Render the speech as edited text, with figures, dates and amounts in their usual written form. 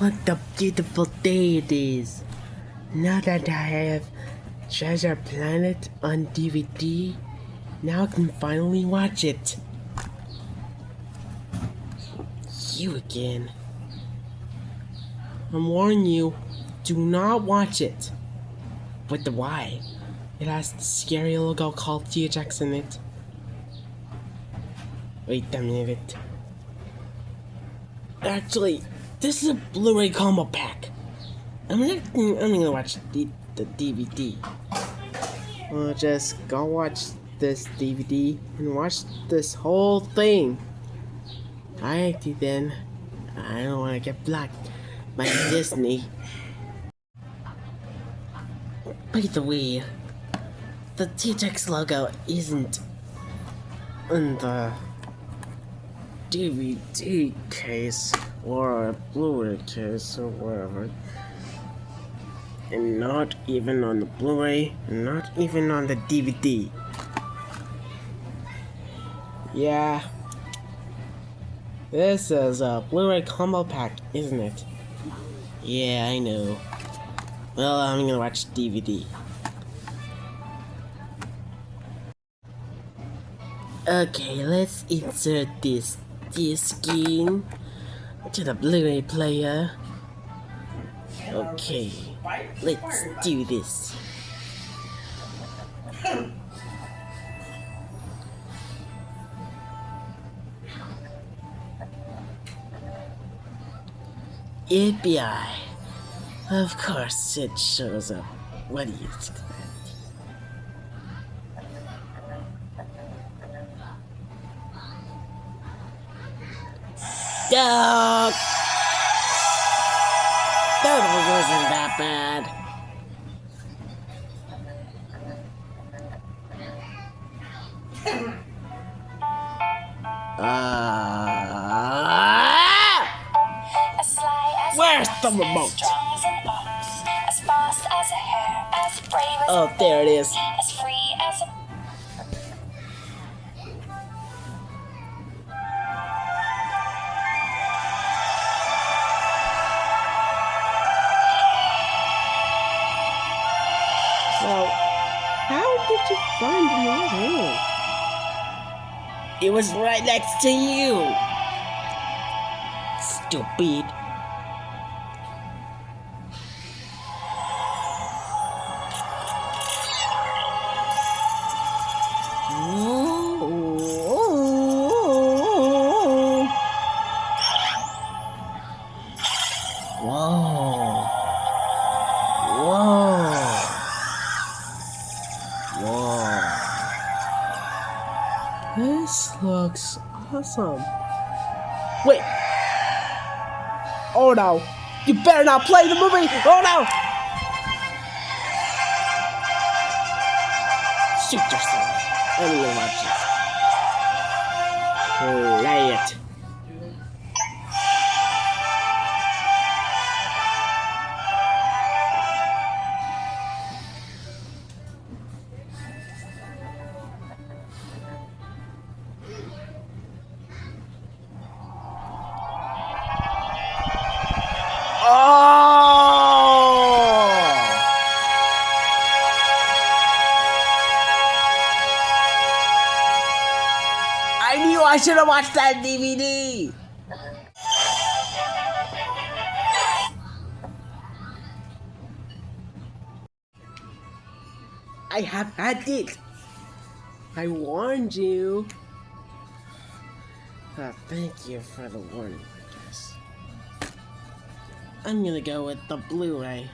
What a beautiful day it is. Now that I have Treasure Planet on DVD, now I can finally watch it. You again. I'm warning you, do not watch it. With the Y. It has the scary logo called THX in it. Wait a minute. Actually, this is a Blu-ray combo pack. I'm gonna watch the DVD. I'll just go watch this DVD and watch this whole thing. Alrighty then. I don't want to get blocked by Disney. By the way, the THX logo isn't in the DVD case or a Blu-ray case or whatever. And not even on the Blu-ray, and not even on the DVD. Yeah. This is a Blu-ray combo pack, isn't it? Yeah, I know. Well, I'm gonna watch DVD. Okay, let's insert this disc in to the Blu-ray player. Okay, let's do this. FBI. Of course it shows up. What do you expect? Dog! That wasn't that bad. Where's the remote? Oh, there it is. Well, how did you find the remote? It was right next to you. Stupid. Whoa. Whoa. Whoa. This looks awesome. Wait. Oh no. You better not play the movie. Oh no. Shoot yourself. Everyone watches. Play it. I knew I should have watched that DVD! I have had it! I warned you! Thank you for the warning, I guess. I'm gonna go with the Blu-ray.